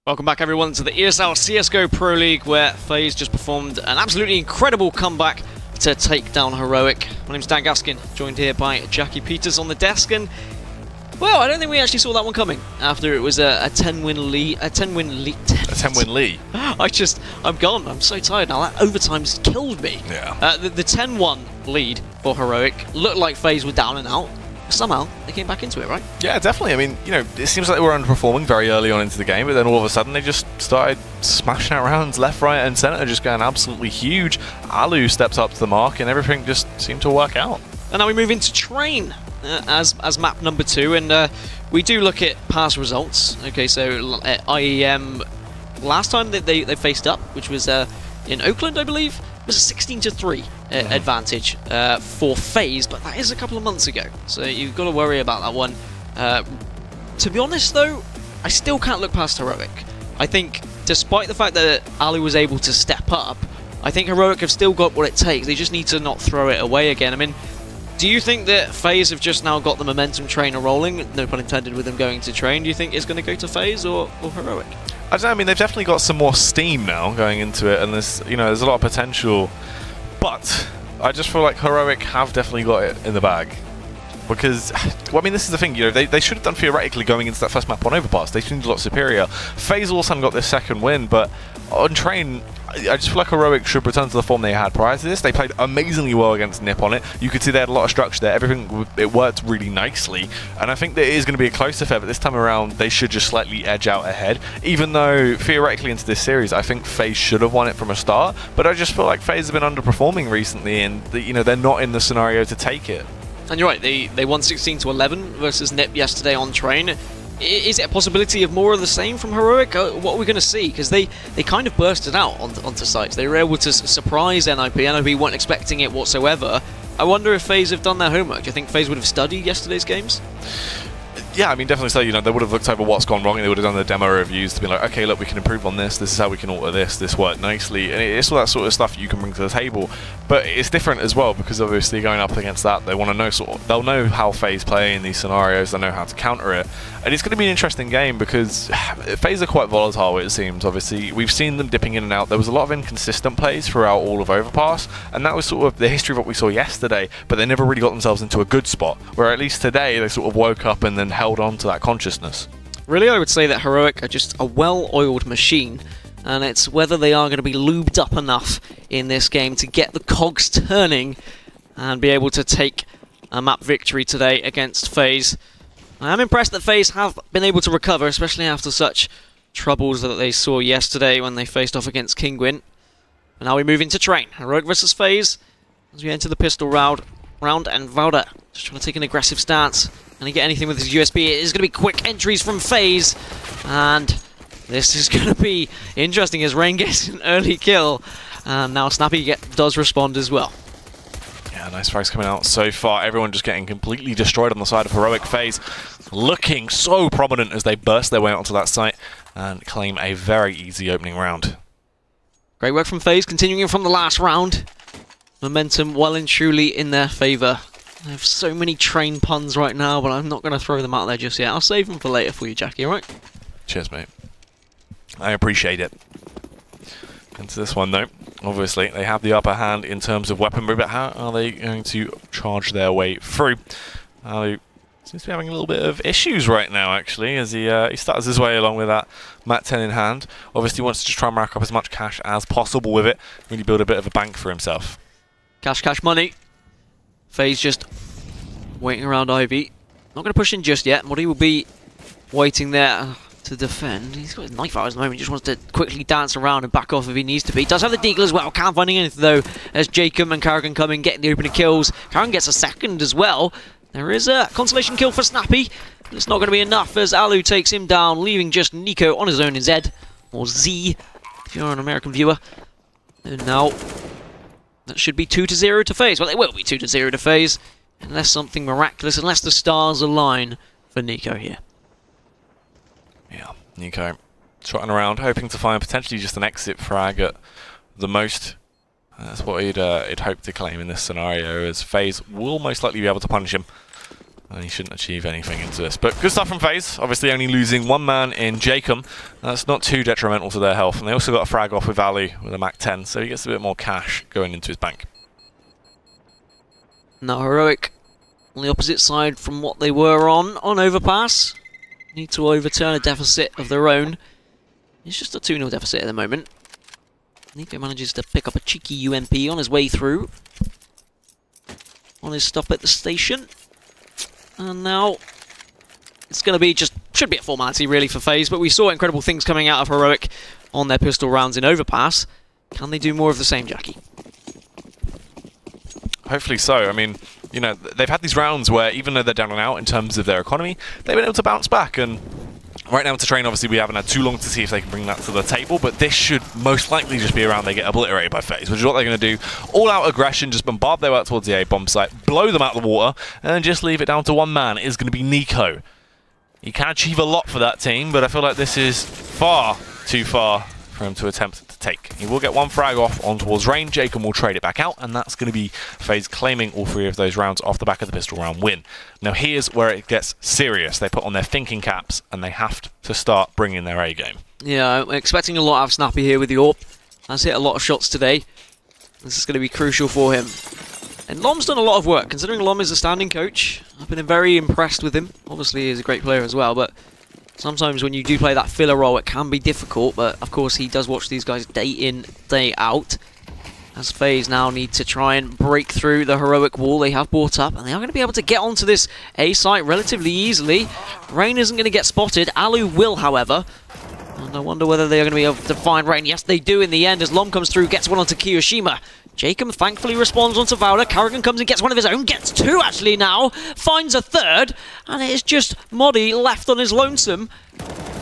Welcome back everyone to the ESL CSGO Pro League, where FaZe just performed an absolutely incredible comeback to take down Heroic. My name's Dan Gaskin, joined here by Jackie Peters on the desk, and well, I don't think we actually saw that one coming after it was a 10-win lead. A 10-win lead. I'm gone. I'm so tired now. That overtime's killed me. Yeah. The 10-1 lead for Heroic looked like FaZe were down and out. Somehow they came back into it, right? Yeah, definitely. I mean, you know, it seems like they were underperforming very early on into the game, but then all of a sudden they just started smashing out rounds left, right, and center, just going absolutely huge. Alu steps up to the mark, and everything just seemed to work out. And now we move into Train as map number 2, and we do look at past results. Okay, so at IEM last time that they faced up, which was in Oakland, I believe, was a 16-3 advantage for FaZe, but that is a couple of months ago, so you've got to worry about that one. To be honest though, I still can't look past Heroic. I think despite the fact that Alu was able to step up, I think Heroic have still got what it takes. They just need to not throw it away again. I mean, do you think that FaZe have just now got the momentum trainer rolling, no pun intended with them going to Train? Do you think it's going to go to FaZe or Heroic? I don't know, I mean, they've definitely got some more steam now going into it, and there's, you know, there's a lot of potential. But I just feel like Heroic have definitely got it in the bag. Because, well, I mean, this is the thing, you know, they should have done theoretically going into that first map on Overpass. They seemed a lot superior. FaZe all of a sudden got their second win, but on Train, I just feel like Heroic should return to the form they had prior to this. They played amazingly well against Nip on it. You could see they had a lot of structure there. Everything, it worked really nicely. And I think that it is going to be a close affair, but this time around, they should just slightly edge out ahead. Even though, theoretically, into this series, I think FaZe should have won it from a start. But I just feel like FaZe have been underperforming recently, and, you know, they're not in the scenario to take it. And you're right, they won 16-11 versus Nip yesterday on Train. Is it a possibility of more of the same from Heroic? What are we going to see? Because they kind of bursted out onto sites. They were able to surprise NIP. NIP weren't expecting it whatsoever. I wonder if FaZe have done their homework. Do you think FaZe would have studied yesterday's games? Yeah, I mean, definitely so. You know, they would have looked over what's gone wrong, and they would have done the demo reviews to be like, okay, look, we can improve on this. This is how we can alter this. This worked nicely, and it's all that sort of stuff you can bring to the table. But it's different as well, because obviously going up against that, they want to know they'll know how FaZe play in these scenarios. They know how to counter it, and it's going to be an interesting game because FaZe are quite volatile. It seems. Obviously, we've seen them dipping in and out. There was a lot of inconsistent plays throughout all of Overpass, and that was sort of the history of what we saw yesterday. But they never really got themselves into a good spot. Where at least today, they sort of woke up and then held on to that consciousness. Really, I would say that Heroic are just a well-oiled machine, and it's whether they are going to be lubed up enough in this game to get the cogs turning and be able to take a map victory today against FaZe. I am impressed that FaZe have been able to recover, especially after such troubles that they saw yesterday when they faced off against Kingwin. But now we move into Train. Heroic versus FaZe as we enter the pistol round, and Valda just trying to take an aggressive stance. Can he get anything with his USB? It is going to be quick entries from FaZe, and this is going to be interesting as Rain gets an early kill, and now Snappy does respond as well. Yeah, nice frags coming out so far. Everyone just getting completely destroyed on the side of Heroic. FaZe looking so prominent as they burst their way onto that site and claim a very easy opening round. Great work from FaZe, continuing from the last round. Momentum well and truly in their favour. I have so many Train puns right now, but I'm not going to throw them out there just yet. I'll save them for later for you, Jackie, alright? Cheers, mate. I appreciate it. Into this one, though, obviously, they have the upper hand in terms of weaponry, but how are they going to charge their way through? Seems to be having a little bit of issues right now, actually, as he starts his way along with that Mat 10 in hand. Obviously, he wants to just try and rack up as much cash as possible with it, really build a bit of a bank for himself. Cash money. FaZe just waiting around Ivy. Not going to push in just yet. Muddy will be waiting there to defend. He's got his knife out at the moment. He just wants to quickly dance around and back off if he needs to be. Does have the deagle as well. Can't find anything though as Jacob and Carrigan come in, getting the opening kills. Carrigan gets a second as well. There is a consolation kill for Snappy. But it's not going to be enough as Alu takes him down, leaving just Nico on his own in Z. Or Z, if you're an American viewer. And now that should be 2-0 to FaZe. Well, it will be 2-0 to FaZe, unless something miraculous, unless the stars align for Nico here. Yeah, Nico trotting around, hoping to find potentially just an exit frag at the most. That's what he'd hope to claim in this scenario, as FaZe will most likely be able to punish him. And he shouldn't achieve anything into this. But good stuff from FaZe. Obviously only losing one man in Jacob. That's not too detrimental to their health. And they also got a frag off with Ali with a Mac 10. So he gets a bit more cash going into his bank. Now Heroic on the opposite side from what they were on overpass. Need to overturn a deficit of their own. It's just a 2-0 deficit at the moment. Nico manages to pick up a cheeky UMP on his way through. On his stop at the station. And now it's going to be should be a formality really for FaZe, but we saw incredible things coming out of Heroic on their pistol rounds in overpass. Can they do more of the same, Jackie? Hopefully so. I mean, you know, they've had these rounds where even though they're down and out in terms of their economy, they've been able to bounce back. And right now to train, obviously we haven't had too long to see if they can bring that to the table, but this should most likely just be a round they get obliterated by FaZe, which is what they're going to do. All out aggression, just bombard their way out towards the A bomb site, blow them out of the water, and just leave it down to one man. It is going to be Nico. He can achieve a lot for that team, but I feel like this is far too far for him to attempt to take. He will get one frag off on towards range. Jacob will trade it back out, and that's going to be FaZe claiming all 3 of those rounds off the back of the pistol round win. Now here's where it gets serious. They put on their thinking caps, and they have to start bringing their A game. Yeah, I'm expecting a lot out of Snappy here with the AWP. Has hit a lot of shots today. This is going to be crucial for him. And Lom's done a lot of work, considering Lom is a standing coach. I've been very impressed with him. Obviously, he's a great player as well, but sometimes when you do play that filler role, it can be difficult, but of course he does watch these guys day in, day out. As FaZe now need to try and break through the Heroic wall they have brought up, and they are going to be able to get onto this A site relatively easily. Rain isn't going to get spotted. Alu will, however. And I wonder whether they are going to be able to find Rain. Yes, they do in the end, as Lom comes through, gets one onto Kiyoshima. Jacob thankfully responds onto Vowler. Karrigan comes and gets one of his own. Gets 2 actually now. Finds a 3rd. And it is just Moddy left on his lonesome.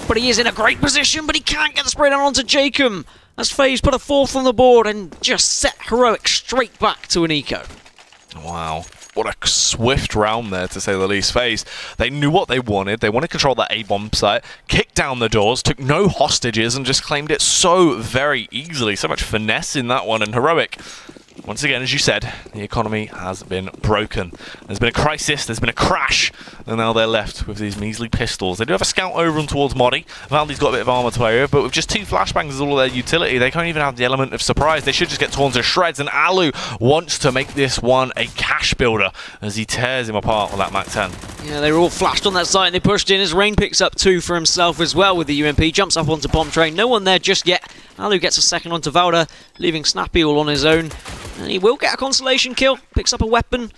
But he is in a great position, but he can't get the spray down onto Jacob. As FaZe put a 4th on the board and just set Heroic straight back to an eco. Wow. What a swift round there, to say the least. FaZe, they knew what they wanted. They wanted to control that A-bomb site, kicked down the doors, took no hostages, and just claimed it so very easily. So much finesse in that one. And Heroic, once again, as you said, the economy has been broken. There's been a crisis, there's been a crash, and now they're left with these measly pistols. They do have a scout over and towards Moddy. Valdi's got a bit of armor to play with, but with just 2 flashbangs as all of their utility, they can't even have the element of surprise. They should just get torn to shreds, and Alu wants to make this one a cash builder as he tears him apart with that Mac 10. Yeah, they were all flashed on that site and they pushed in as Rain picks up 2 for himself as well with the UMP. Jumps up onto bomb train. No one there just yet. Alu gets a 2nd onto Valda, leaving Snappy all on his own. And he will get a consolation kill. Picks up a weapon.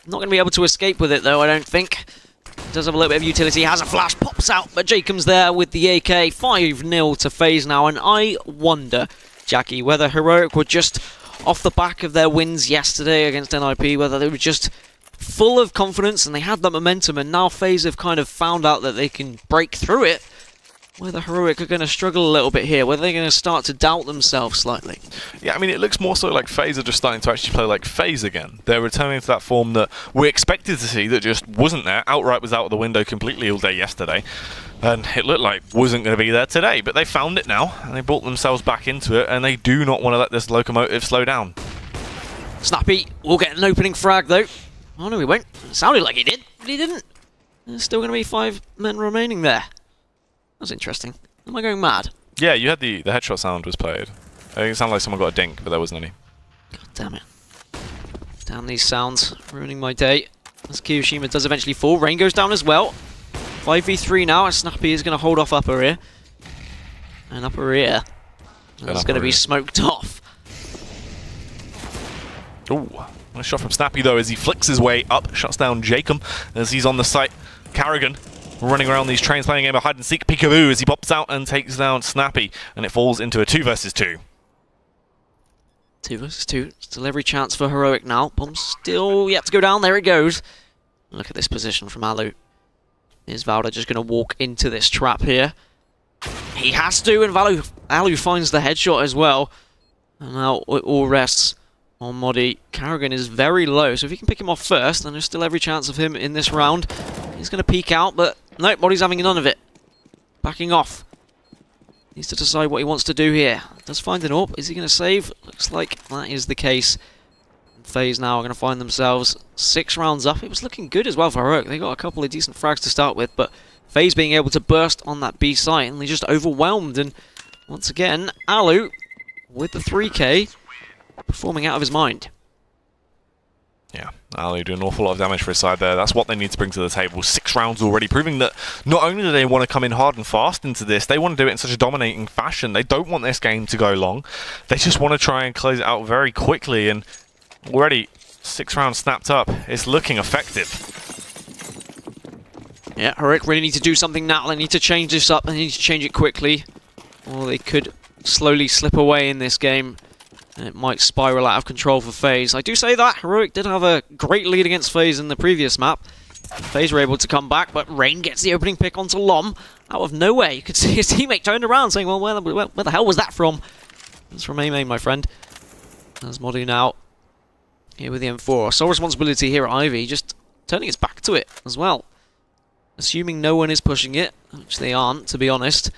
Not going to be able to escape with it though, I don't think. Does have a little bit of utility. Has a flash. Pops out. But Jacob's there with the AK. 5-0 to FaZe now. And I wonder, Jackie, whether Heroic were just off the back of their wins yesterday against NIP, whether they were just full of confidence and they had that momentum, and now FaZe have kind of found out that they can break through it, whether Heroic are going to struggle a little bit here, whether they're going to start to doubt themselves slightly. Yeah, I mean, it looks more so like FaZe are just starting to actually play like FaZe again. They're returning to that form that we expected to see that just wasn't there. Outright was out of the window completely all day yesterday, and it looked like wasn't going to be there today, but they found it now, and they brought themselves back into it, and they do not want to let this locomotive slow down. Snappy will get an opening frag, though. Oh, no, he won't. It sounded like he did, but he didn't. There's still going to be 5 men remaining there. That's interesting. Am I going mad? Yeah, you had the headshot sound was played. It sounded like someone got a dink, but there wasn't any. God damn it. Damn these sounds. Ruining my day. As Kiyoshima does eventually fall. Rain goes down as well. 5v3 now, as Snappy is going to hold off upper ear. And upper ear. That's going to be smoked off. Ooh. Nice shot from Snappy, though, as he flicks his way up. Shuts down Jacob as he's on the site. Karrigan running around these trains playing a game of hide and seek peekaboo as he pops out and takes down Snappy, and it falls into a 2 versus 2. 2 versus 2. Still every chance for Heroic now. Bomb's still yet to go down. There it goes. Look at this position from Alu. Is Valda just going to walk into this trap here? He has to, and Alu finds the headshot as well. And now it all rests on Moddy. Karrigan is very low, so if he can pick him off first, then there's still every chance of him in this round. He's going to peek out, but no, Moddy's having none of it. Backing off. Needs to decide what he wants to do here. Does find an AWP. Is he going to save? Looks like that is the case. FaZe now are going to find themselves 6 rounds up. It was looking good as well for Heroic. They got a couple of decent frags to start with, but FaZe being able to burst on that B site, and they just overwhelmed. And once again, Alu with the 3K performing out of his mind. Yeah, Ali doing an awful lot of damage for his side there. That's what they need to bring to the table. 6 rounds already, proving that not only do they want to come in hard and fast into this, they want to do it in such a dominating fashion. They don't want this game to go long. They just want to try and close it out very quickly, and already 6 rounds snapped up. It's looking effective. Yeah, Heroic really need to do something now. They need to change this up. They need to change it quickly, or they could slowly slip away in this game. And it might spiral out of control for FaZe. I do say that. Heroic did have a great lead against FaZe in the previous map. FaZe were able to come back, but Rain gets the opening pick onto Lom. Out of nowhere, you could see his teammate turned around saying, well, where the hell was that from? It's from A-Main, my friend. There's Modu now here with the M4. Sole responsibility here at Ivy, just turning his back to it as well. Assuming no one is pushing it, which they aren't, to be honest.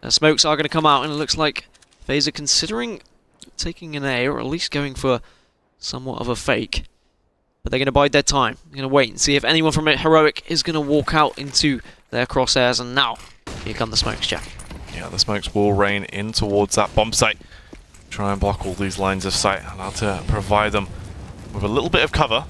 Smokes are going to come out, and it looks like FaZe are considering taking an A, or at least going for somewhat of a fake. But they're going to bide their time. They're going to wait and see if anyone from Heroic is going to walk out into their crosshairs. And now, here come the smokes, Jack. Yeah, the smokes will rain in towards that bomb site. Try and block all these lines of sight. Allowed to provide them with a little bit of cover.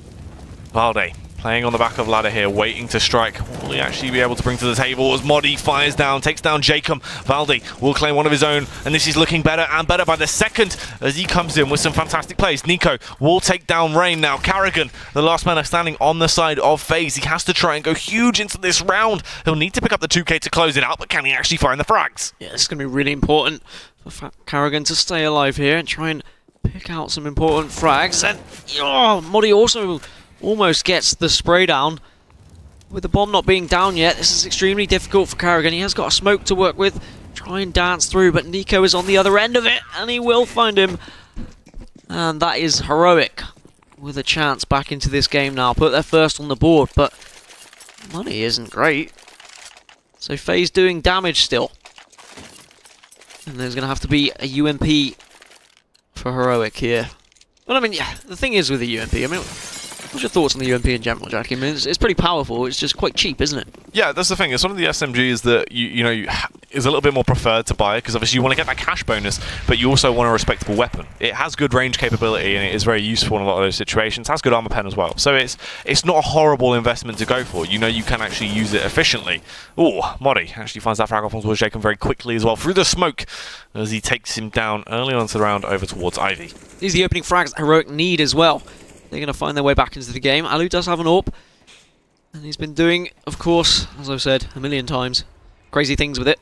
Valde playing on the back of ladder here, waiting to strike. Will he actually be able to bring to the table as Modi fires down, takes down Jacob. Valde will claim one of his own, and this is looking better and better by the second as he comes in with some fantastic plays. Nico will take down Rain now. Carrigan, the last man standing on the side of FaZe. He has to try and go huge into this round. He'll need to pick up the 2K to close it out, but can he actually find the frags? Yeah, this is going to be really important for Carrigan to stay alive here and try and pick out some important frags. And Modi also almost gets the spray down. With the bomb not being down yet, this is extremely difficult for Carrigan. He has got a smoke to work with. Try and dance through, but Nico is on the other end of it, and he will find him. And that is Heroic with a chance back into this game now. Put their first on the board, but money isn't great. So FaZe doing damage still. And there's going to have to be a UMP for Heroic here. But I mean, yeah, the thing is with the UMP, I mean, what's your thoughts on the UMP in general, Jack? I mean, it's pretty powerful. It's just quite cheap, isn't it? Yeah, that's the thing. It's one of the SMGs that you know is a little bit more preferred to buy because obviously you want to get that cash bonus, but you also want a respectable weapon. It has good range capability and it is very useful in a lot of those situations. It has good armor pen as well, so it's not a horrible investment to go for. You know you can actually use it efficiently. Oh, Modi actually finds that frag off onto Jacob very quickly as well through the smoke as he takes him down early on to the round over towards Ivy. These are the opening frags that Heroic need as well. They're going to find their way back into the game. Alu does have an AWP. And he's been doing, of course, as I've said a million times, crazy things with it.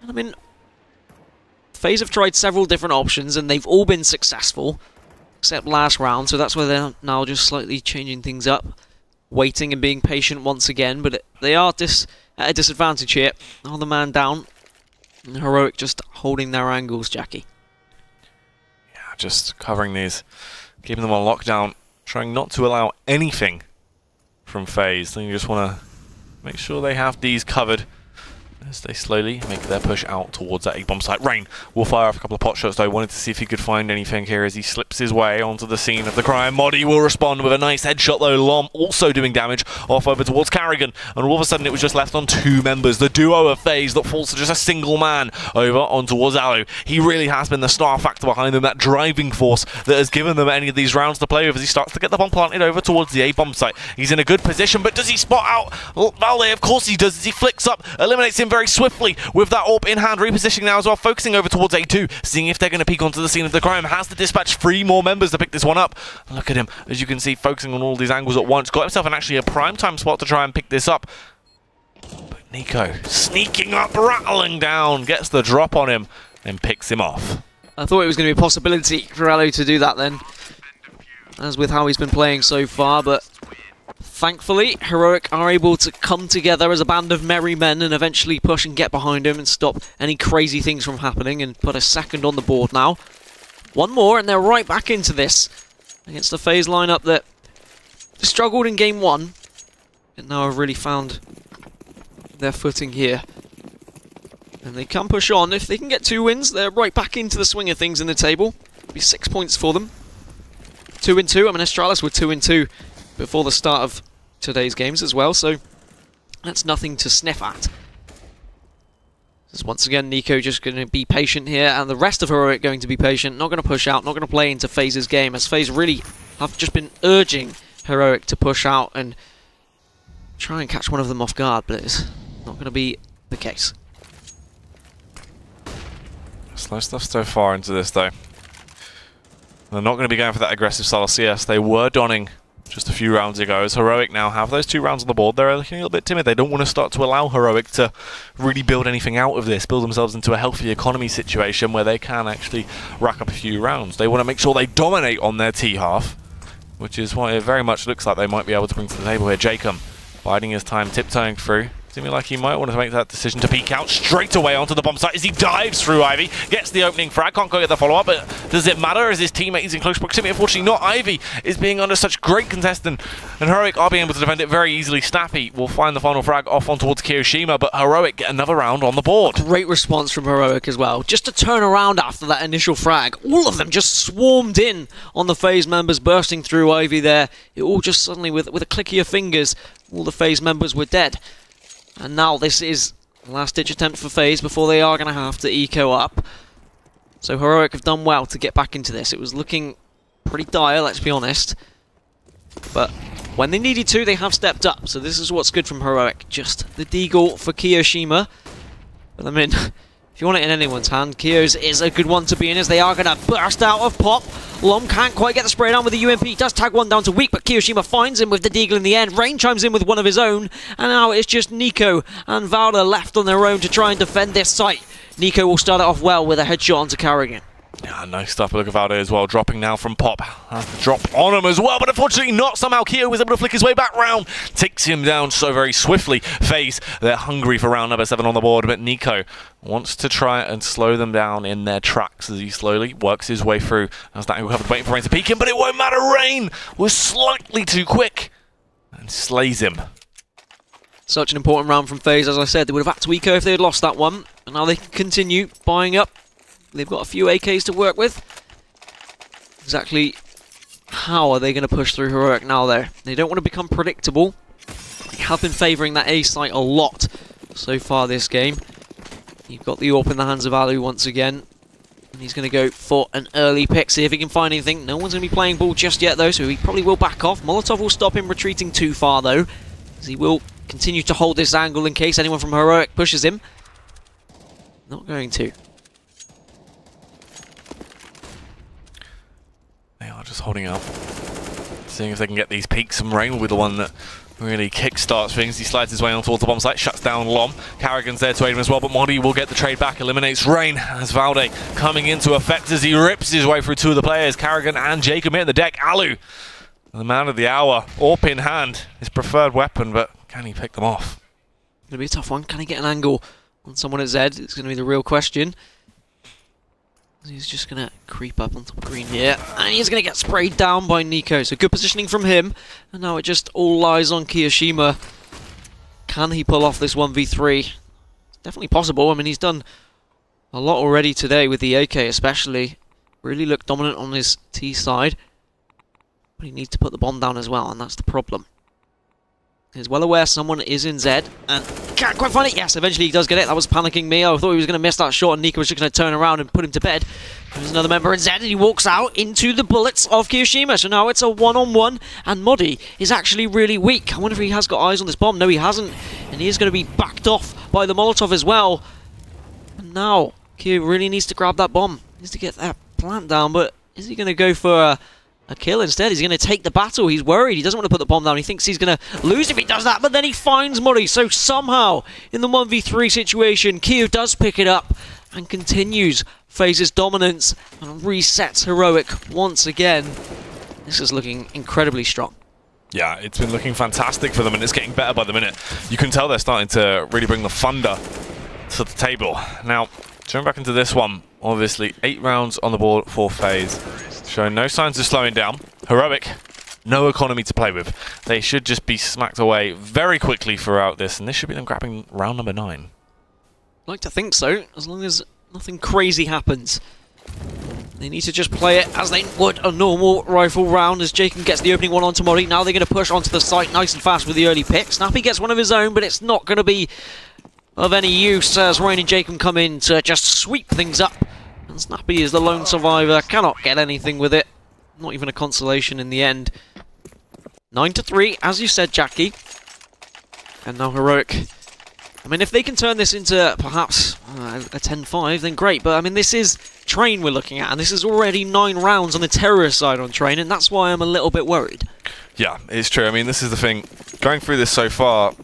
And I mean, FaZe have tried several different options and they've all been successful. Except last round, so that's where they're now just slightly changing things up. Waiting and being patient once again, but they are at a disadvantage here. Another man down. And Heroic just holding their angles, Jackie. Yeah, just covering these. Keeping them on lockdown, trying not to allow anything from FaZe. Then you just want to make sure they have these covered as they slowly make their push out towards that A-bomb site. Rain will fire off a couple of pot shots though. Wanted to see if he could find anything here as he slips his way onto the scene of the crime. Modi will respond with a nice headshot though. Lom also doing damage off over towards Carrigan. And all of a sudden it was just left on 2 members. The duo of FaZe that falls to just a single man over on towards Alu. He really has been the star factor behind them, that driving force that has given them any of these rounds to play with as he starts to get the bomb planted over towards the A-bomb site. He's in a good position, but does he spot out Valde? Of course he does as he flicks up, eliminates him very swiftly with that AWP in hand, repositioning now as well, focusing over towards A2, seeing if they're going to peek onto the scene of the crime. Has to dispatch 3 more members to pick this one up. Look at him, as you can see, focusing on all these angles at once. Got himself actually a prime time spot to try and pick this up. But Nico, sneaking up, rattling down, gets the drop on him, and picks him off. I thought it was going to be a possibility for Alu to do that then, as with how he's been playing so far, but thankfully, Heroic are able to come together as a band of merry men and eventually push and get behind him and stop any crazy things from happening and put a second on the board now. 1 more and they're right back into this against the FaZe lineup that struggled in game 1 and now have really found their footing here. And they can push on. If they can get 2 wins, they're right back into the swing of things in the table. It'll be 6 points for them. 2-2. I mean, Astralis were 2-2 before the start of today's games as well, so that's nothing to sniff at. Once again, Nico just going to be patient here, and the rest of Heroic going to be patient, not going to push out, not going to play into FaZe's game, as FaZe really have just been urging Heroic to push out and try and catch one of them off guard, but it's not going to be the case. Slow stuff so far into this, though. They're not going to be going for that aggressive style CS. They were donning just a few rounds ago. As Heroic now have those 2 rounds on the board, they're looking a little bit timid. They don't want to start to allow Heroic to really build anything out of this, build themselves into a healthy economy situation where they can actually rack up a few rounds. They want to make sure they dominate on their T half, which is what it very much looks like they might be able to bring to the table here. Jacob biding his time, tiptoeing through. Seeming like he might want to make that decision to peek out straight away onto the bomb site as he dives through Ivy, gets the opening frag, can't go get the follow-up, but does it matter as his teammate is in close proximity? Unfortunately not. Ivy is being under such great contestant, and Heroic are being able to defend it very easily. Snappy will find the final frag off on towards Kiyoshima, but Heroic get another round on the board. Great response from Heroic as well. Just to turn around after that initial frag, all of them just swarmed in on the FaZe members, bursting through Ivy there. It all just suddenly, with a click of your fingers, all the FaZe members were dead. And now this is the last-ditch attempt for FaZe before they are going to have to eco up. So Heroic have done well to get back into this. It was looking pretty dire, let's be honest. But when they needed to, they have stepped up. So this is what's good from Heroic. Just the deagle for Kiyoshima. But I mean, if you want it in anyone's hand, Kyo's is a good one to be in, as they are going to burst out of pop. Lom can't quite get the spray down with the UMP. Does tag one down to weak, but Kiyoshima finds him with the deagle in the end. Rain chimes in with one of his own, and now it's just Nico and Valda left on their own to try and defend this site. Nico will start it off well with a headshot onto Carrigan. Yeah, nice stuff. Look at Valde as well, dropping now from Pop. Has to drop on him as well, but unfortunately not. Somehow Kyo was able to flick his way back round. Takes him down so very swiftly. FaZe, they're hungry for round number 7 on the board, but Nico wants to try and slow them down in their tracks as he slowly works his way through. As that angle covered, waiting for Rain to peek him, but it won't matter. Rain was slightly too quick and slays him. Such an important round from FaZe, as I said. They would have had to eco if they had lost that one, and now they can continue buying up. They've got a few AKs to work with. Exactly how are they going to push through Heroic now, though? They don't want to become predictable. They have been favouring that A site a lot so far this game. You've got the AWP in the hands of Alu once again. And he's going to go for an early pick, see if he can find anything. No one's going to be playing ball just yet, though, so he probably will back off. Molotov will stop him retreating too far, though, as he will continue to hold this angle in case anyone from Heroic pushes him. Not going to. They are just holding out, seeing if they can get these peaks. And Rain will be the one that really kickstarts things. He slides his way on towards the bomb site, shuts down Lom. Carrigan's there to aid him as well, but Modi will get the trade back, eliminates Rain as Valde coming into effect as he rips his way through 2 of the players. Carrigan and Jacob in the deck. Alu, the man of the hour, AWP in hand, his preferred weapon, but can he pick them off? It's going to be a tough one. Can he get an angle on someone at Z? It's going to be the real question. He's just going to creep up on top of green here, and he's going to get sprayed down by Nico. So good positioning from him, and now it just all lies on Kiyoshima. Can he pull off this 1v3? It's definitely possible. I mean, he's done a lot already today with the AK especially. Really looked dominant on his T side, but he needs to put the bomb down as well, and that's the problem. He's well aware someone is in Z, and can't quite find it. Yes, eventually he does get it. That was panicking me. I thought he was going to miss that shot, and Nico was just going to turn around and put him to bed. There's another member in Z, and he walks out into the bullets of Kiyoshima. So now it's a one-on-one, and Modi is actually really weak. I wonder if he has got eyes on this bomb. No, he hasn't, and he is going to be backed off by the Molotov as well. And now Kiyo really needs to grab that bomb. He needs to get that plant down, but is he going to go for a kill instead? He's going to take the battle. He's worried. He doesn't want to put the bomb down. He thinks he's going to lose if he does that, but then he finds Murray. So somehow, in the 1v3 situation, Kiyo does pick it up and continues FaZe's dominance and resets Heroic once again. This is looking incredibly strong. Yeah, it's been looking fantastic for them, and it's getting better by the minute. You can tell they're starting to really bring the thunder to the table. Now, turn back into this one. Obviously, 8 rounds on the board for FaZe. Showing no signs of slowing down. Heroic, no economy to play with. They should just be smacked away very quickly throughout this, and this should be them grabbing round number 9. I'd like to think so, as long as nothing crazy happens. They need to just play it as they would a normal rifle round as Jacob gets the opening one onto Mori. Now they're going to push onto the site nice and fast with the early pick. Snappy gets one of his own, but it's not going to be of any use as Ryan and Jacob come in to just sweep things up. And Snappy is the lone survivor, cannot get anything with it. Not even a consolation in the end. 9-3, as you said, Jackie. And now Heroic. I mean, if they can turn this into perhaps a 10-5, then great. But I mean, this is Train we're looking at, and this is already 9 rounds on the terrorist side on Train, and that's why I'm a little bit worried. Yeah, it's true. I mean, this is the thing. Going through this so far,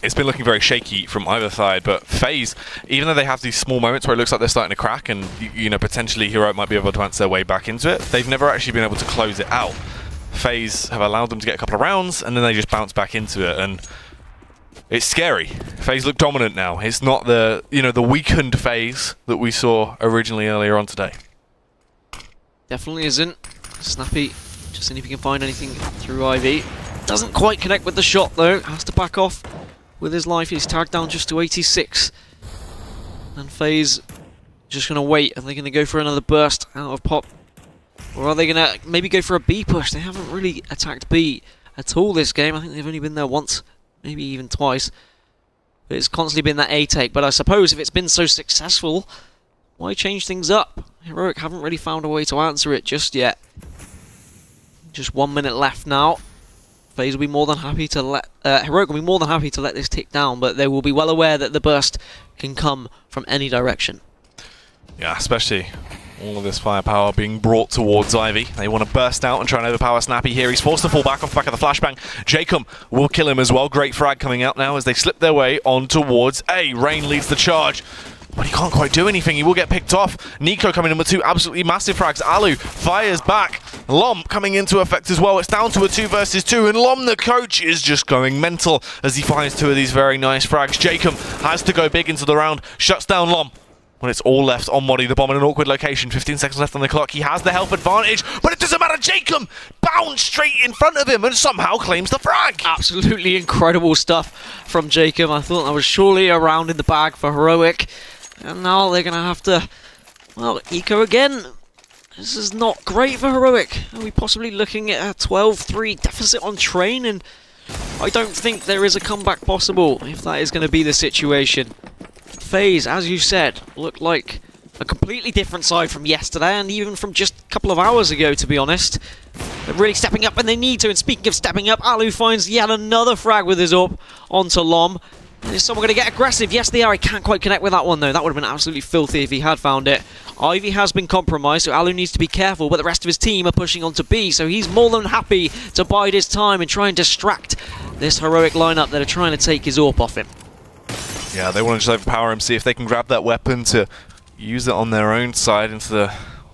it's been looking very shaky from either side, but FaZe, even though they have these small moments where it looks like they're starting to crack and, you know, potentially Heroic might be able to answer their way back into it, they've never actually been able to close it out. FaZe have allowed them to get a couple of rounds, and then they just bounce back into it, and it's scary. FaZe look dominant now. It's not the, you know, the weakened FaZe that we saw originally earlier on today. Definitely isn't. Snappy, just seeing if he can find anything through Ivy. Doesn't quite connect with the shot though. Has to back off with his life. He's tagged down just to 86. And FaZe just going to wait. Are they going to go for another burst out of Pop? Or are they going to maybe go for a B push? They haven't really attacked B at all this game. I think they've only been there once. Maybe even twice. But it's constantly been that A take. But I suppose if it's been so successful, why change things up? Heroic haven't really found a way to answer it just yet. Just 1 minute left now. FaZe will be more than happy to let Heroic will be more than happy to let this tick down, but they will be well aware that the burst can come from any direction. Yeah, especially all of this firepower being brought towards Ivy. They want to burst out and try and overpower Snappy here. He's forced to fall back off the back of the flashbang. Jacob will kill him as well. Great frag coming out now as they slip their way on towards A. Rain leads the charge, but he can't quite do anything. He will get picked off. Nico coming in with 2 absolutely massive frags. Alu fires back. Lom coming into effect as well. It's down to a 2 versus 2, and Lom, the coach, is just going mental as he finds 2 of these very nice frags. Jacob has to go big into the round, shuts down Lom. When it's all left on Modi, the bomb in an awkward location. 15 seconds left on the clock. He has the health advantage, but it doesn't matter. Jacob bounds straight in front of him and somehow claims the frag. Absolutely incredible stuff from Jacob. I thought that was surely a round in the bag for Heroic. And now they're going to have to, well, eco again. This is not great for Heroic. Are we possibly looking at a 12-3 deficit on Train? And I don't think there is a comeback possible if that is going to be the situation. FaZe, as you said, looked like a completely different side from yesterday and even from just a couple of hours ago, to be honest. They're really stepping up when they need to, and speaking of stepping up, Alu finds yet another frag with his AWP onto Lom. Is someone going to get aggressive? Yes, they are. He can't quite connect with that one, though. That would have been absolutely filthy if he had found it. Ivy has been compromised, so Alu needs to be careful, but the rest of his team are pushing on to B, so he's more than happy to bide his time and try and distract this Heroic lineup that are trying to take his AWP off him. Yeah, they want to just overpower him, see if they can grab that weapon to use it on their own side into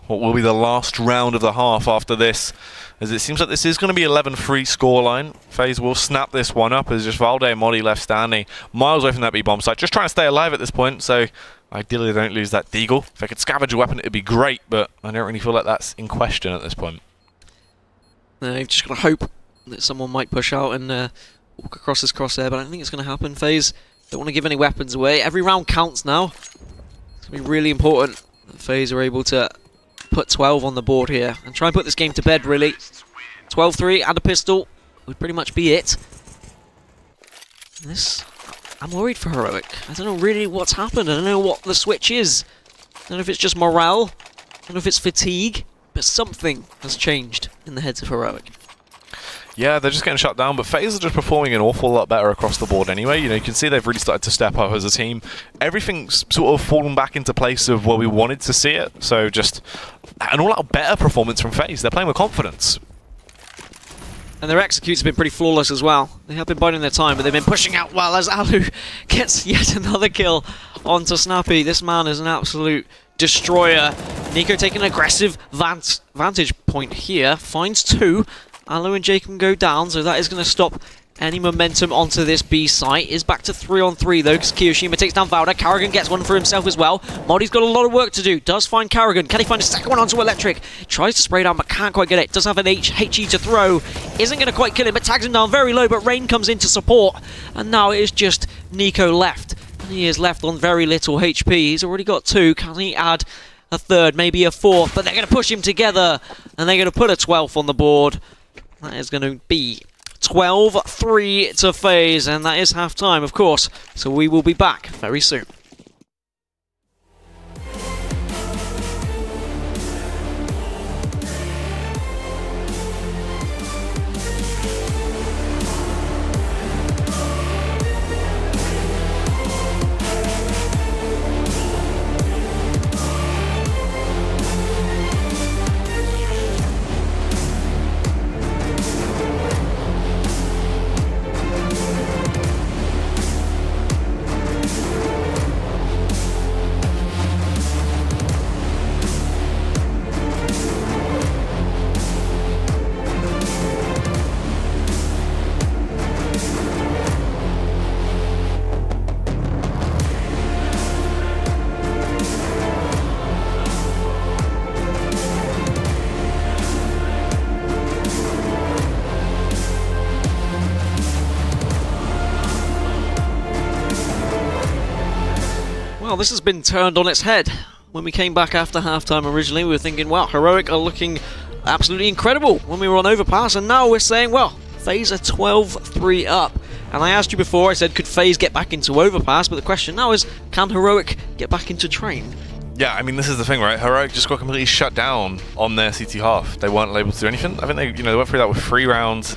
what will be the last round of the half after this. As it seems like this is going to be 11-3 scoreline. FaZe will snap this one up as just Valde and Modi left standing miles away from that B-bomb site. Just trying to stay alive at this point, so ideally they don't lose that deagle. If they could scavenge a weapon, it'd be great, but I don't really feel like that's in question at this point. You've just got to hope that someone might push out and walk across this crosshair, but I don't think it's going to happen. FaZe don't want to give any weapons away. Every round counts now. It's going to be really important that FaZe are able to put 12 on the board here and try and put this game to bed, really. 12-3 and a pistol would pretty much be it. I'm worried for Heroic. I don't know really what's happened. I don't know what the switch is. I don't know if it's just morale. I don't know if it's fatigue. But something has changed in the heads of Heroic. Yeah, they're just getting shut down, but FaZe are just performing an awful lot better across the board anyway. You know, you can see they've really started to step up as a team. Everything's sort of fallen back into place of where we wanted to see it. So just an all-out better performance from FaZe. They're playing with confidence. And their executes have been pretty flawless as well. They have been biding their time, but they've been pushing out well as Alu gets yet another kill onto Snappy. This man is an absolute destroyer. Nico taking an aggressive vantage point here. Finds 2. Alu and Jacob go down, so that is going to stop any momentum onto this B site. Is back to 3-on-3 though, because Kiyoshima takes down Valda. Carrigan gets one for himself as well. Modi's got a lot of work to do. Does find Carrigan. Can he find a second one onto Electric? Tries to spray down, but can't quite get it. Does have an HE to throw. Isn't going to quite kill him, but tags him down very low. But Rain comes in to support, and now it is just Nico left. And he is left on very little HP. He's already got 2. Can he add a third, maybe a fourth, but they're going to push him together, and they're going to put a 12th on the board. That is going to be 12-3 to FaZe, and that is half-time, of course, so we will be back very soon. Well, this has been turned on its head. When we came back after halftime originally, we were thinking, wow, Heroic are looking absolutely incredible when we were on Overpass, and now we're saying, well, FaZe are 12-3 up. And I asked you before, I said, could FaZe get back into Overpass? But the question now is, can Heroic get back into Train? Yeah, I mean, this is the thing, right? Heroic just got completely shut down on their CT half. They weren't able to do anything. I think they went through that with 3 rounds.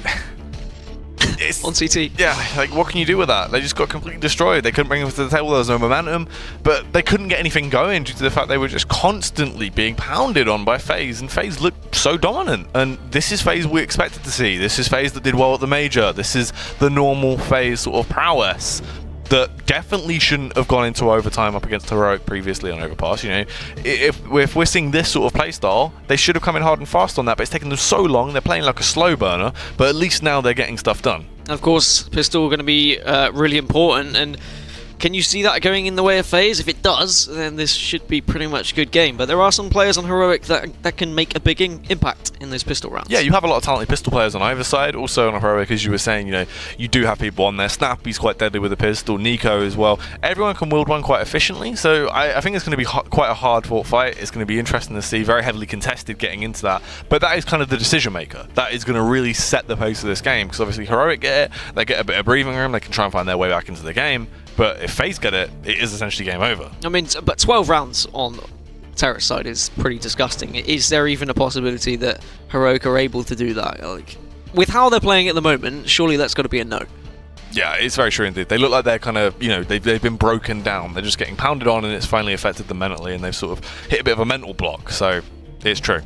On CT. Yeah, like, what can you do with that? They just got completely destroyed. They couldn't bring them to the table, there was no momentum, but they couldn't get anything going due to the fact they were just constantly being pounded on by FaZe, and FaZe looked so dominant. And this is FaZe we expected to see. This is FaZe that did well at the major. This is the normal FaZe sort of prowess that definitely shouldn't have gone into overtime up against Heroic previously on Overpass. You know, if we're seeing this sort of playstyle, they should have come in hard and fast on that, but it's taken them so long. They're playing like a slow burner, but at least now they're getting stuff done. Of course, Pistol going to be really important, and can you see that going in the way of FaZe? If it does, then this should be pretty much a good game. But there are some players on Heroic that can make a big impact in those pistol rounds. Yeah, you have a lot of talented pistol players on either side. Also on Heroic, as you were saying, you know, you do have people on there. Snappy's quite deadly with a pistol. Nico as well. Everyone can wield one quite efficiently. So I think it's going to be quite a hard-fought fight. It's going to be interesting to see. Very heavily contested getting into that. But that is kind of the decision maker. That is going to really set the pace of this game. Because obviously Heroic get it. They get a bit of breathing room. They can try and find their way back into the game. But if FaZe get it, it is essentially game over. I mean, but 12 rounds on Terrace side is pretty disgusting. Is there even a possibility that Heroic are able to do that? Like, with how they're playing at the moment, surely that's got to be a no. Yeah, it's very true indeed. They look like they're kind of, you know, they've been broken down. They're just getting pounded on, and it's finally affected them mentally, and they've sort of hit a bit of a mental block. So it's true.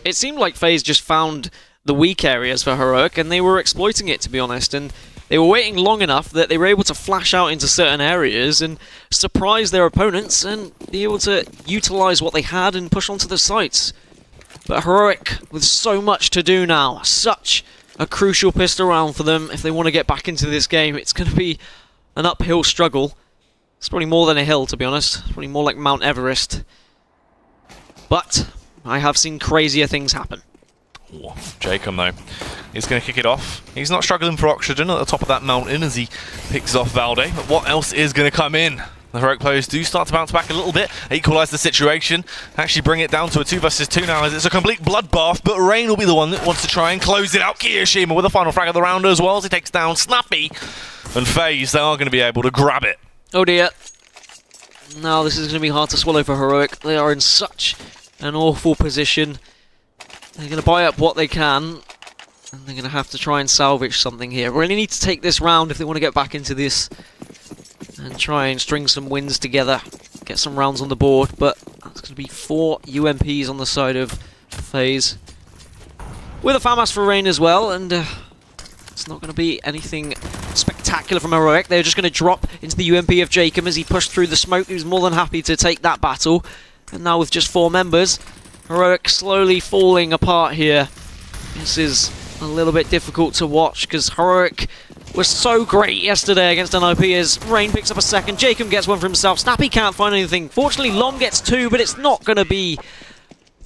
It seemed like FaZe just found the weak areas for Heroic, and they were exploiting it, to be honest. And they were waiting long enough that they were able to flash out into certain areas and surprise their opponents and be able to utilize what they had and push onto the sites. But Heroic, with so much to do now, such a crucial pistol round for them if they want to get back into this game, it's going to be an uphill struggle. It's probably more than a hill, to be honest. It's probably more like Mount Everest. But I have seen crazier things happen. Ooh, Jacob, though, is going to kick it off. He's not struggling for oxygen at the top of that mountain as he picks off Valde. But what else is going to come in? The Heroic players do start to bounce back a little bit, equalise the situation, actually bring it down to a 2 versus 2 now as it's a complete bloodbath, but Rain will be the one that wants to try and close it out. Kiyoshima with a final frag of the round as well as he takes down Snappy. And FaZe, they are going to be able to grab it. Oh dear. Now this is going to be hard to swallow for Heroic. They are in such an awful position. They're going to buy up what they can, and they're going to have to try and salvage something here. Really need to take this round if they want to get back into this and try and string some wins together, get some rounds on the board. But that's going to be 4 UMPs on the side of FaZe, with a FAMAS for Rain as well, and it's not going to be anything spectacular from Heroic. They're just going to drop into the UMP of Jacob as he pushed through the smoke. He was more than happy to take that battle, and now with just 4 members, Heroic slowly falling apart here. This is a little bit difficult to watch because Heroic was so great yesterday against NIP as Rain picks up a second. Jacob gets one for himself. Snappy can't find anything. Fortunately, Lom gets 2, but it's not going to be...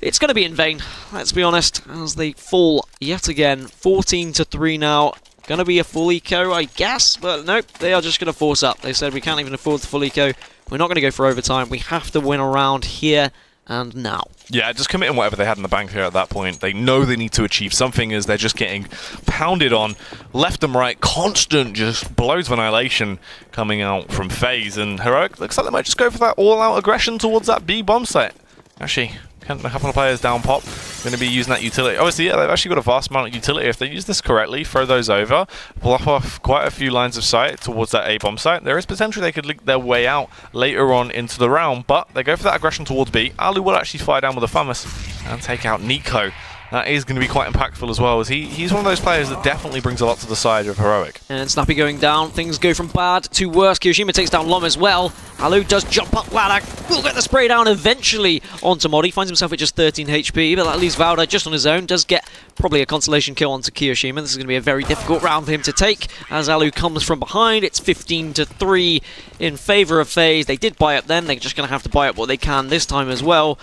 It's going to be in vain, let's be honest, as they fall yet again. 14-3 now. Going to be a full eco, I guess, but nope, they are just going to force up. They said we can't even afford the full eco. We're not going to go for overtime. We have to win a round here and now. Yeah, just committing whatever they had in the bank here at that point. They know they need to achieve something as they're just getting pounded on left and right. Constant just blows of annihilation coming out from FaZe. And Heroic looks like they might just go for that all-out aggression towards that B bomb site. Actually, a couple of players down pop. Going to be using that utility. Obviously, yeah, they've actually got a vast amount of utility. If they use this correctly, throw those over, block off quite a few lines of sight towards that A bomb site, there is potential they could leak their way out later on into the round, but they go for that aggression towards B. Alu will actually fire down with a Famas and take out Nico. That is going to be quite impactful as well, as he's one of those players that definitely brings a lot to the side of Heroic. And Snappy going down, things go from bad to worse. Kiyoshima takes down Lom as well. Alu does jump up ladder, will get the spray down eventually onto Modi. Finds himself at just 13 HP, but that leaves Valda just on his own. Does get probably a consolation kill onto Kiyoshima. This is going to be a very difficult round for him to take, as Alu comes from behind. It's 15-3 in favour of FaZe. They did buy up then, they're just going to have to buy up what they can this time as well.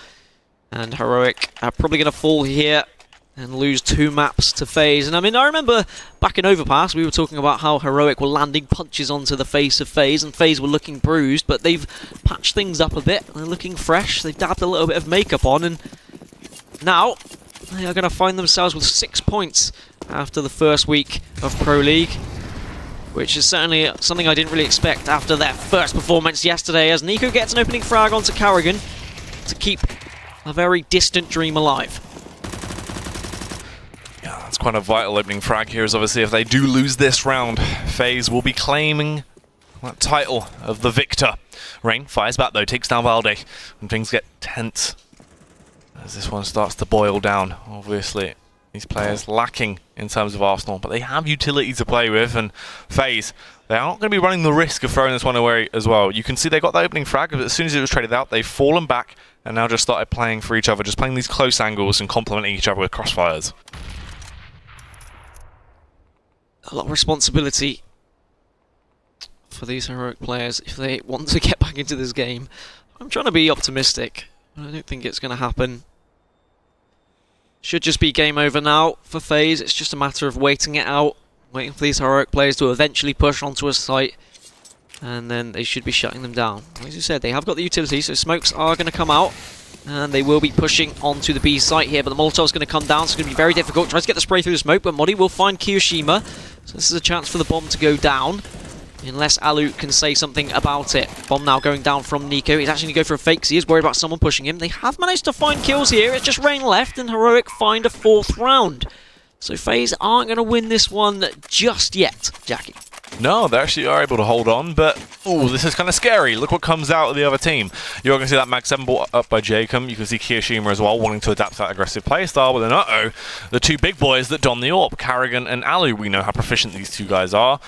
And Heroic are probably going to fall here and lose 2 maps to FaZe. And I mean, I remember back in Overpass, we were talking about how Heroic were landing punches onto the face of FaZe, and FaZe were looking bruised, but they've patched things up a bit. They're looking fresh. They've dabbed a little bit of makeup on, and now they are going to find themselves with 6 points after the first week of Pro League, which is certainly something I didn't really expect after their first performance yesterday, as Nico gets an opening frag onto Carrigan to keep a very distant dream alive. That's quite a vital opening frag here, as obviously if they do lose this round, FaZe will be claiming that title of the victor. Rain fires back though, takes down Valde, and things get tense as this one starts to boil down. Obviously, these players lacking in terms of Arsenal, but they have utility to play with, and FaZe, they aren't going to be running the risk of throwing this one away as well. You can see they got that opening frag, but as soon as it was traded out, they've fallen back and now just started playing for each other, just playing these close angles and complementing each other with crossfires. A lot of responsibility for these Heroic players if they want to get back into this game. I'm trying to be optimistic, but I don't think it's going to happen. Should just be game over now for FaZe. It's just a matter of waiting it out, waiting for these Heroic players to eventually push onto a site, and then they should be shutting them down. As you said, they have got the utility, so smokes are going to come out, and they will be pushing onto the B site here, but the Molotov's going to come down, so it's going to be very difficult. Tries to get the spray through the smoke, but Modi will find Kiyoshima, so this is a chance for the bomb to go down, unless Alu can say something about it. Bomb now going down from Nico. He's actually going to go for a fake, because he is worried about someone pushing him. They have managed to find kills here. It's just Rain left, and Heroic find a 4th round. So FaZe aren't going to win this one just yet, Jackie. No, they actually are able to hold on, but ooh, this is kind of scary. Look what comes out of the other team. You're going to see that Mag 7 ball up by Jacob. You can see Kiyoshima as well, wanting to adapt that aggressive playstyle, but then the 2 big boys that don the AWP, Carrigan and Alu. We know how proficient these 2 guys are.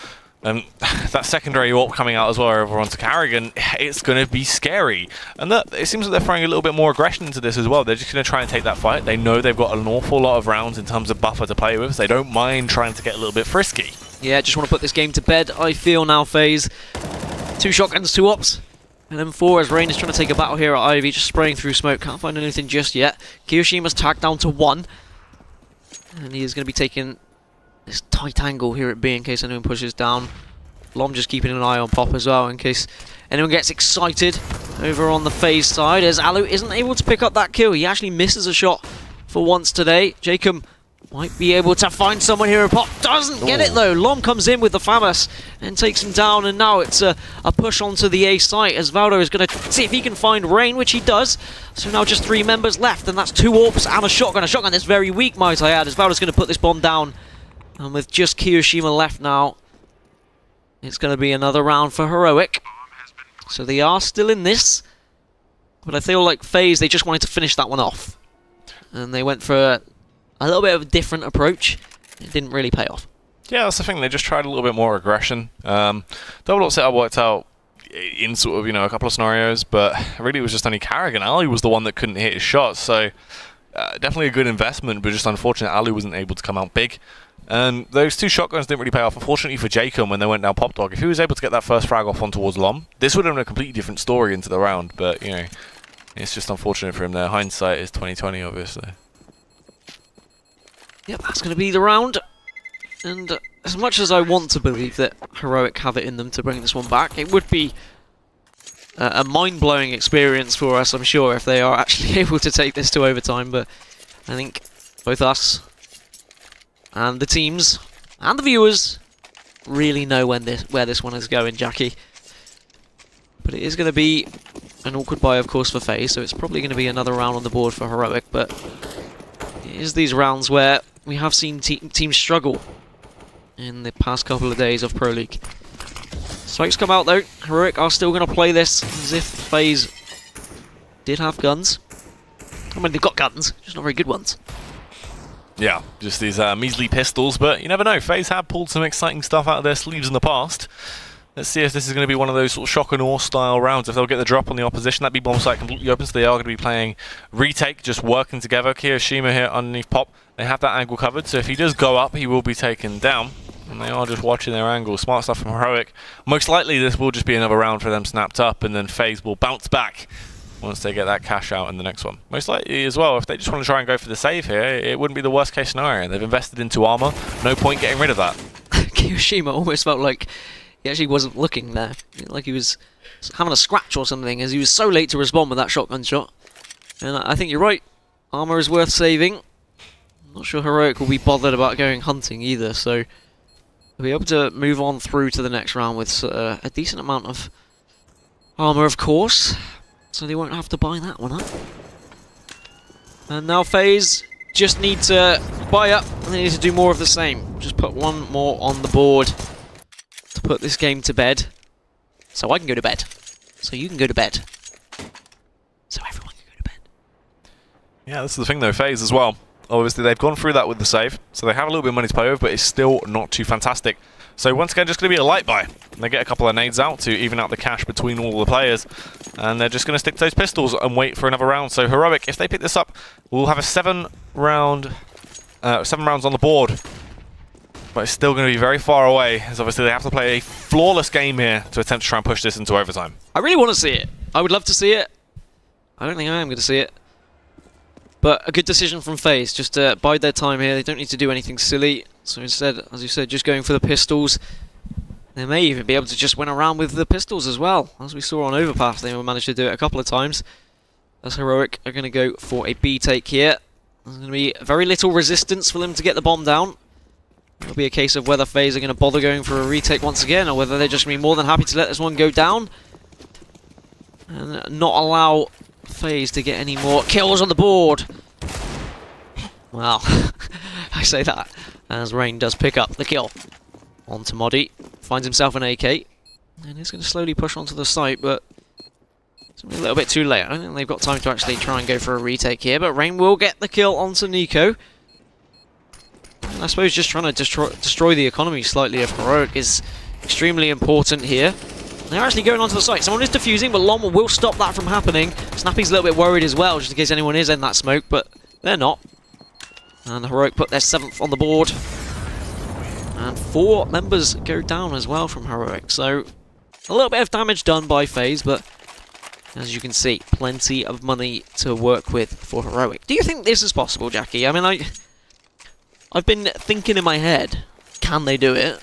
That secondary AWP coming out as well over onto Carrigan, it's going to be scary. And it seems like they're throwing a little bit more aggression into this as well. They're just going to try and take that fight. They know they've got an awful lot of rounds in terms of buffer to play with. So they don't mind trying to get a little bit frisky. Yeah, just want to put this game to bed, I feel now, FaZe. 2 shotguns, 2 ops. And then 4 as Rain is trying to take a battle here at Ivy, just spraying through smoke. Can't find anything just yet. Kiyoshima's tagged down to 1. And he is going to be taking this tight angle here at B in case anyone pushes down. Lom just keeping an eye on Pop as well in case anyone gets excited over on the FaZe side, as Alu isn't able to pick up that kill. He actually misses a shot for once today. Jacob might be able to find someone here, and Pop doesn't get it though. Lom comes in with the Famas and takes him down, and now it's a push onto the A site as Valdo is going to see if he can find Rain, which he does. So now just 3 members left, and that's 2 AWPs and a shotgun. A shotgun that's very weak, might I add, as Valdo's going to put this bomb down. And with just Kiyoshima left now, it's going to be another round for Heroic. So they are still in this, but I feel like FaZe, they just wanted to finish that one off. And they went for a little bit of a different approach. It didn't really pay off. Yeah, that's the thing. They just tried a little bit more aggression. Double up setup worked out in sort of, a couple of scenarios, but really it was just only Carrigan. Ali was the one that couldn't hit his shots, so definitely a good investment, but just unfortunate Ali wasn't able to come out big. And those 2 shotguns didn't really pay off. Unfortunately for Jacob, when they went down Pop Dog, if he was able to get that first frag off on towards Lom, this would have been a completely different story into the round, but, it's just unfortunate for him there. Hindsight is 20/20, obviously. Yep, that's going to be the round. And as much as I want to believe that Heroic have it in them to bring this one back, it would be a mind-blowing experience for us, I'm sure, if they are actually able to take this to overtime. But I think both us and the teams and the viewers really know where this one is going, Jackie. But it is going to be an awkward buy, of course, for FaZe, so it's probably going to be another round on the board for Heroic. But it is these rounds where we have seen teams struggle in the past couple of days of Pro League. Spikes come out though. Heroic are still going to play this as if FaZe did have guns. I mean, they've got guns, just not very good ones. Yeah, just these measly pistols, but you never know. FaZe have pulled some exciting stuff out of their sleeves in the past. Let's see if this is going to be one of those sort of shock and awe style rounds. If they'll get the drop on the opposition, that B bomb site completely open, so they are going to be playing retake, just working together. Kiyoshima here underneath Pop. They have that angle covered, so if he does go up, he will be taken down. And they are just watching their angle. Smart stuff from Heroic. Most likely this will just be another round for them snapped up, and then FaZe will bounce back once they get that cash out in the next one. Most likely as well, if they just want to try and go for the save here, it wouldn't be the worst case scenario. They've invested into armor. No point getting rid of that. Kiyoshima almost felt like he actually wasn't looking there. Like he was having a scratch or something, as he was so late to respond with that shotgun shot. And I think you're right. Armor is worth saving. I'm not sure Heroic will be bothered about going hunting either, so they'll be able to move on through to the next round with a decent amount of armor, of course. So they won't have to buy that one up. And now FaZe just need to buy up, and they need to do more of the same. Just put one more on the board to put this game to bed. So I can go to bed. So you can go to bed. So everyone can go to bed. Yeah, this is the thing though, FaZe as well. Obviously they've gone through that with the save, so they have a little bit of money to play with, but it's still not too fantastic. So once again, just going to be a light buy. They get a couple of nades out to even out the cash between all the players, and they're just going to stick to those pistols and wait for another round. So Heroic, if they pick this up, we'll have a 7 rounds on the board. But it's still going to be very far away, as obviously they have to play a flawless game here to attempt to try and push this into overtime. I really want to see it. I would love to see it. I don't think I am going to see it. But a good decision from FaZe, just to bide their time here. They don't need to do anything silly. So instead, as you said, just going for the pistols. They may even be able to just win around with the pistols as well. As we saw on Overpass, they managed to do it a couple of times. As Heroic are going to go for a B take here. There's going to be very little resistance for them to get the bomb down. It'll be a case of whether FaZe are going to bother going for a retake once again, or whether they're just going to be more than happy to let this one go down and not allow FaZe to get any more kills on the board. Well, I say that as Rain does pick up the kill onto Modi, finds himself an AK, and he's going to slowly push onto the site, but it's a little bit too late. I don't think they've got time to actually try and go for a retake here, but Rain will get the kill onto Nico. And I suppose just trying to destroy the economy slightly of Heroic is extremely important here. They're actually going onto the site. Someone is defusing, but Lom will stop that from happening. Snappy's a little bit worried as well, just in case anyone is in that smoke, but they're not. And Heroic put their 7th on the board. And 4 members go down as well from Heroic. So a little bit of damage done by FaZe, but as you can see, plenty of money to work with for Heroic. Do you think this is possible, Jackie? I mean, I've been thinking in my head, can they do it?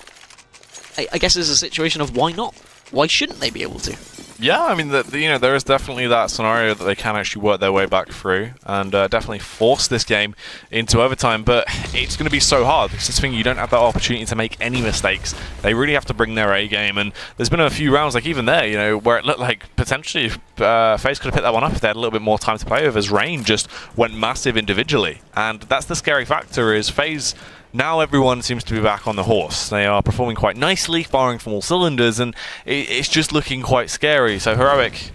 I guess it's a situation of why not? Why shouldn't they be able to? Yeah, I mean, there is definitely that scenario that they can actually work their way back through and definitely force this game into overtime, but it's going to be so hard because this thing, you don't have that opportunity to make any mistakes. They really have to bring their A game, and there's been a few rounds, like even there, where it looked like potentially FaZe could have picked that one up if they had a little bit more time to play with, as Rain just went massive individually. And that's the scary factor, is FaZe, now everyone seems to be back on the horse. They are performing quite nicely, firing from all cylinders, and it's just looking quite scary. So Heroic,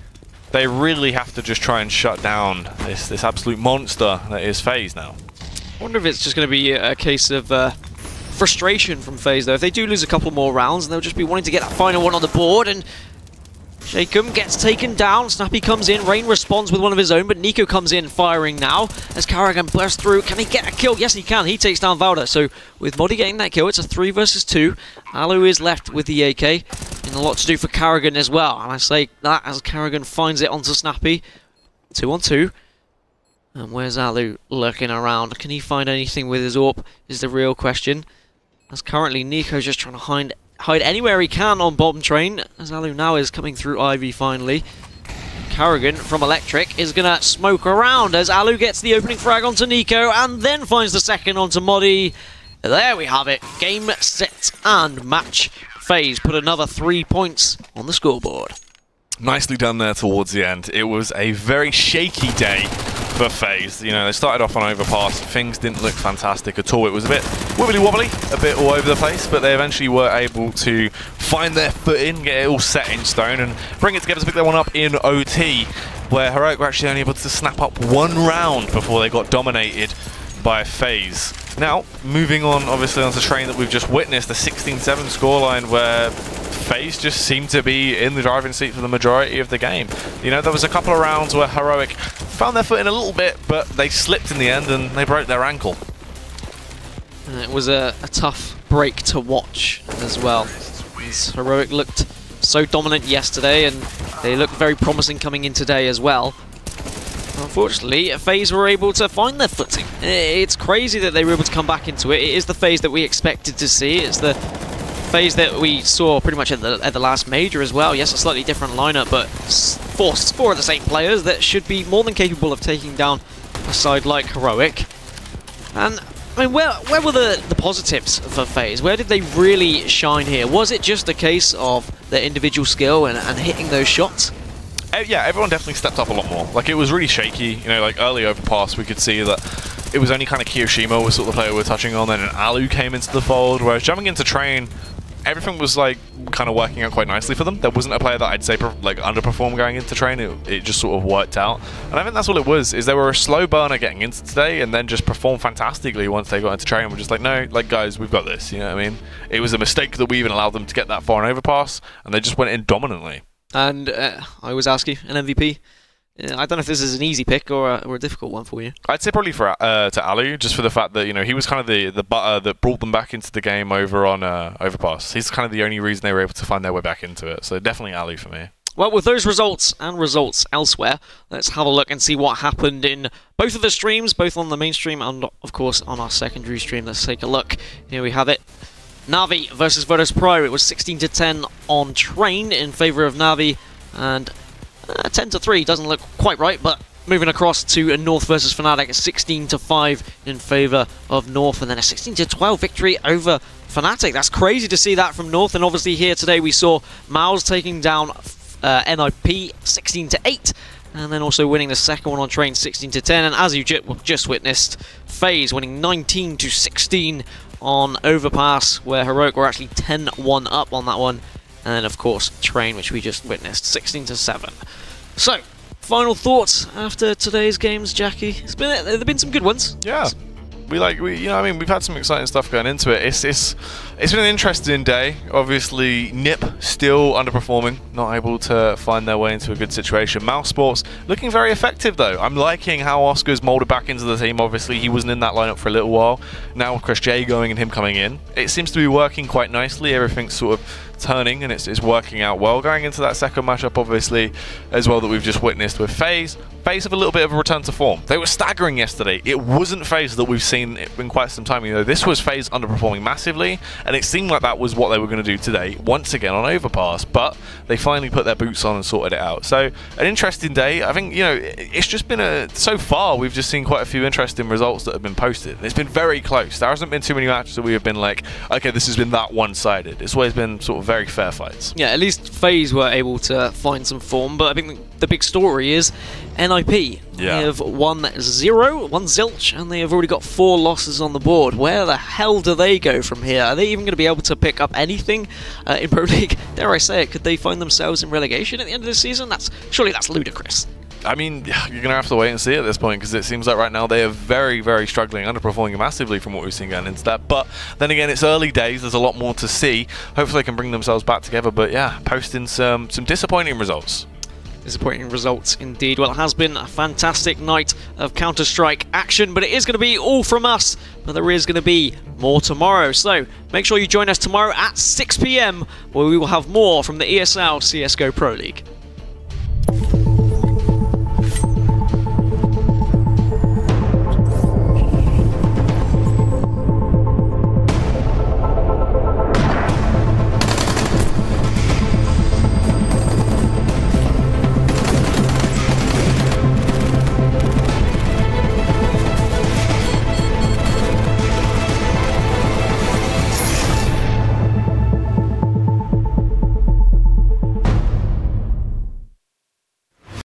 they really have to just try and shut down this absolute monster that is FaZe now. I wonder if it's just going to be a case of frustration from FaZe, though. If they do lose a couple more rounds, they'll just be wanting to get that final one on the board, and Shakem gets taken down. Snappy comes in. Rain responds with one of his own, but Nico comes in firing now as Karrigan bursts through. Can he get a kill? Yes, he can. He takes down Valda. So with Modi getting that kill, it's a 3 versus 2. Alu is left with the AK, and a lot to do for Karrigan as well. And I say that as Karrigan finds it onto Snappy. 2 on 2. And where's Alu lurking around? Can he find anything with his AWP is the real question. As currently Nico's just trying to hide anywhere he can on Bomb Train, as Alu now is coming through Ivy finally. Carrigan from Electric is going to smoke around as Alu gets the opening frag onto Nico and then finds the second onto Modi. There we have it. Game, set, and match. FaZe put another 3 points on the scoreboard. Nicely done there towards the end. It was a very shaky day for FaZe. You know, they started off on overpass. Things didn't look fantastic at all. It was a bit wibbly-wobbly, a bit all over the place, but they eventually were able to find their footing, get it all set in stone, and bring it together to pick that one up in OT, where Heroic were actually only able to snap up one round before they got dominated by FaZe. Now, moving on, obviously, onto Train that we've just witnessed, the 16-7 scoreline where FaZe just seemed to be in the driving seat for the majority of the game. You know, there was a couple of rounds where Heroic found their footing a little bit, but they slipped in the end and they broke their ankle. It was a tough break to watch as well. As Heroic looked so dominant yesterday, and they looked very promising coming in today as well. Unfortunately, FaZe were able to find their footing. It's crazy that they were able to come back into it. It is the FaZe that we expected to see. It's the FaZe that we saw pretty much at the last major as well. Yes, a slightly different lineup, but four of the same players that should be more than capable of taking down a side like Heroic. And I mean, where were the positives for FaZe? Where did they really shine here? Was it just a case of their individual skill and hitting those shots? Yeah, everyone definitely stepped up a lot more. Like, it was really shaky. You know, like early overpass, we could see that it was only kind of Kiyoshima was sort of the player we were touching on, then an Alu came into the fold, whereas jumping into Train, everything was like kind of working out quite nicely for them. There wasn't a player that I'd say like underperformed going into Train. It just sort of worked out, and I think that's all it was. Is they were a slow burner getting into today, and then just performed fantastically once they got into Train. We're just like, no, like guys, we've got this. You know what I mean? It was a mistake that we even allowed them to get that far in overpass, and they just went in dominantly. And I always ask you, an MVP? I don't know if this is an easy pick or a difficult one for you. I'd say probably for to Alu, just for the fact that, you know, he was kind of the butter that brought them back into the game over on Overpass. He's kind of the only reason they were able to find their way back into it. So definitely Alu for me. Well, with those results and results elsewhere, let's have a look and see what happened in both of the streams, both on the main stream and, of course, on our secondary stream. Let's take a look. Here we have it. Navi versus Virtus Pro. It was 16-10 on Train in favour of Navi, and 10-3 doesn't look quite right, but moving across to North versus Fnatic, 16-5 in favour of North, and then a 16-12 victory over Fnatic. That's crazy to see that from North, and obviously here today we saw Mouse taking down NIP 16-8, and then also winning the second one on Train 16-10, and as you just witnessed, FaZe winning 19-16 on Overpass, where Heroic were actually 10-1 up on that one. And then, of course, Train, which we just witnessed, 16-7. So, final thoughts after today's games, Jackie? There've been some good ones. Yeah. You know, I mean, we've had some exciting stuff going into it. It's been an interesting day. Obviously, NIP still underperforming, not able to find their way into a good situation. Mouse Sports looking very effective, though. I'm liking how Oscar's molded back into the team. Obviously, he wasn't in that lineup for a little while. Now with Chris J going and him coming in, it seems to be working quite nicely. Everything's sort of turning and it's working out well. Going into that second matchup, obviously, as well, that we've just witnessed with FaZe. FaZe have a little bit of a return to form. They were staggering yesterday. It wasn't FaZe that we've seen in quite some time. You know, this was FaZe underperforming massively, and it seemed like that was what they were going to do today, once again on Overpass, but they finally put their boots on and sorted it out. So, an interesting day. I think, you know, it's just been so far, we've just seen quite a few interesting results that have been posted. It's been very close. There hasn't been too many matches that we have been like, okay, this has been that one-sided. It's always been sort of very fair fights. Yeah, at least FaZe were able to find some form, but I think the big story is NIP. Yeah. They have 1-0, 1 zilch, and they have already got 4 losses on the board. Where the hell do they go from here? Are they even going to be able to pick up anything in Pro League? Dare I say it, could they find themselves in relegation at the end of the season? Surely that's ludicrous. I mean, you're going to have to wait and see at this point, because it seems like right now they are very, very struggling, underperforming massively from what we've seen going into that. But then again, it's early days. There's a lot more to see. Hopefully they can bring themselves back together. But yeah, posting some disappointing results. Disappointing results indeed. Well, it has been a fantastic night of Counter-Strike action, but it is going to be all from us. But there is going to be more tomorrow. So make sure you join us tomorrow at 6 PM, where we will have more from the ESL CSGO Pro League.